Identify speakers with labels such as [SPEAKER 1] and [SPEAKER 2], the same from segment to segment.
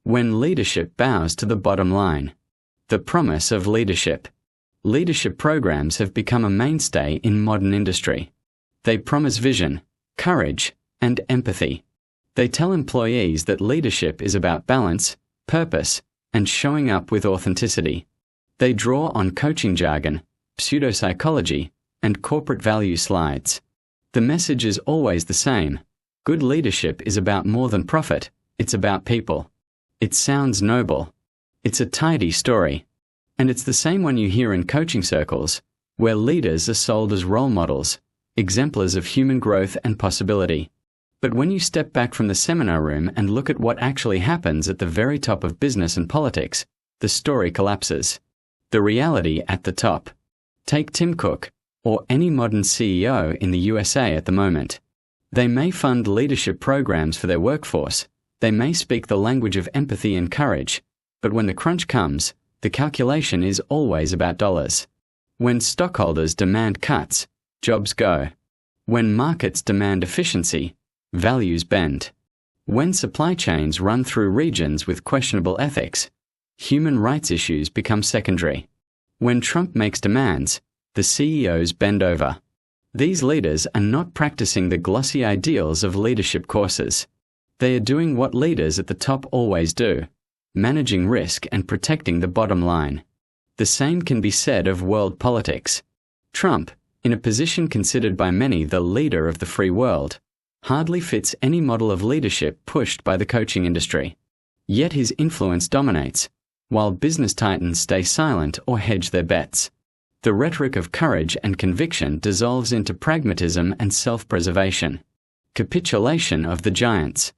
[SPEAKER 1] When leadership bows to the bottom line. The promise of leadership. Leadership programs have become a mainstay in modern industry. They promise vision, courage, and empathy. They tell employees that leadership is about balance, purpose, and showing up with authenticity. They draw on coaching jargon, pseudopsychology, and corporate value slides. The message is always the same. Good leadership is about more than profit, it's about people. It sounds noble. It's a tidy story. And it's the same one you hear in coaching circles, where leaders are sold as role models, exemplars of human growth and possibility. But when you step back from the seminar room and look at what actually happens at the very top of business and politics, the story collapses. The reality at the top. Take Tim Cook, or any modern CEO in the USA at the moment. They may fund leadership programs for their workforce. They may speak the language of empathy and courage. But when the crunch comes, the calculation is always about dollars. When stockholders demand cuts, jobs go. When markets demand efficiency, values bend. When supply chains run through regions with questionable ethics, human rights issues become secondary. When Trump makes demands, the CEOs bend over. These leaders are not practicing the glossy ideals of leadership courses. They are doing what leaders at the top always do, managing risk and protecting the bottom line. The same can be said of world politics. Trump, in a position considered by many the leader of the free world, hardly fits any model of leadership pushed by the coaching industry. Yet his influence dominates, while business titans stay silent or hedge their bets. The rhetoric of courage and conviction dissolves into pragmatism and self-preservation. Capitulation of the giants.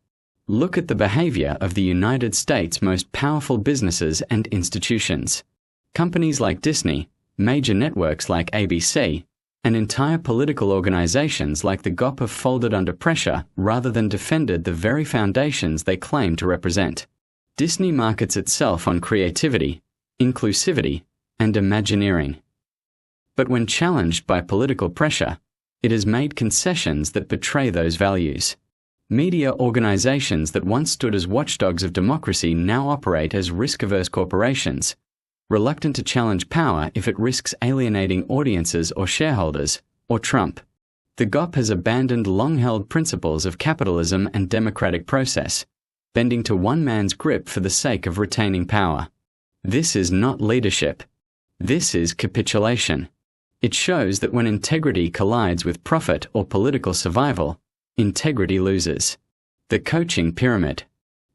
[SPEAKER 1] Look at the behavior of the United States' most powerful businesses and institutions. Companies like Disney, major networks like ABC, and entire political organizations like the GOP have folded under pressure rather than defended the very foundations they claim to represent. Disney markets itself on creativity, inclusivity, and Imagineering. But when challenged by political pressure, it has made concessions that betray those values. Media organizations that once stood as watchdogs of democracy now operate as risk-averse corporations, reluctant to challenge power if it risks alienating audiences or shareholders, or Trump. The GOP has abandoned long-held principles of capitalism and democratic process, bending to one man's grip for the sake of retaining power. This is not leadership. This is capitulation. It shows that when integrity collides with profit or political survival, integrity loses. The coaching pyramid.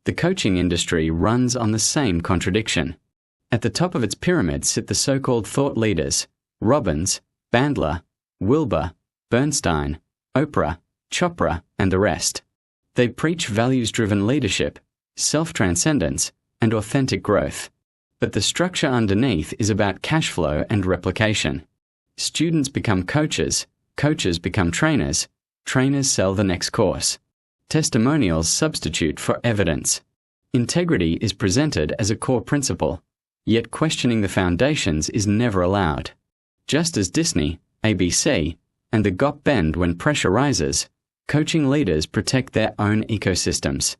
[SPEAKER 1] The coaching industry runs on the same contradiction. At the top of its pyramid sit the so-called thought leaders, Robbins, Bandler, Wilbur, Bernstein, Oprah, Chopra, and the rest. They preach values-driven leadership, self-transcendence, and authentic growth. But the structure underneath is about cash flow and replication. Students become coaches, coaches become trainers, trainers sell the next course. Testimonials substitute for evidence. Integrity is presented as a core principle, yet questioning the foundations is never allowed. Just as Disney, ABC, and the GOP bend when pressure rises, coaching leaders protect their own ecosystems.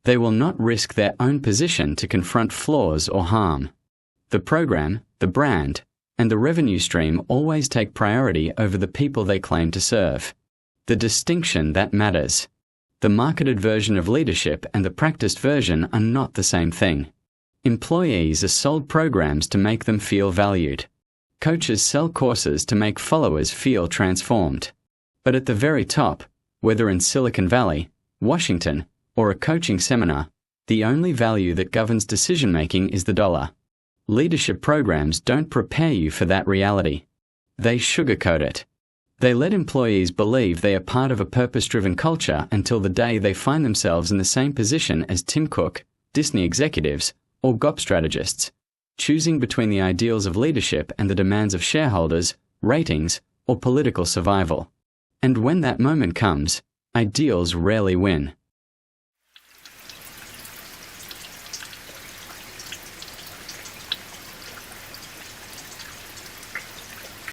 [SPEAKER 1] They will not risk their own position to confront flaws or harm. The program, the brand, and the revenue stream always take priority over the people they claim to serve. The distinction that matters. The marketed version of leadership and the practiced version are not the same thing. Employees are sold programs to make them feel valued. Coaches sell courses to make followers feel transformed. But at the very top, whether in Silicon Valley, Washington, or a coaching seminar, the only value that governs decision-making is the dollar. Leadership programs don't prepare you for that reality. They sugarcoat it. They let employees believe they are part of a purpose-driven culture until the day they find themselves in the same position as Tim Cook, Disney executives, or GOP strategists, choosing between the ideals of leadership and the demands of shareholders, ratings, or political survival. And when that moment comes, ideals rarely win.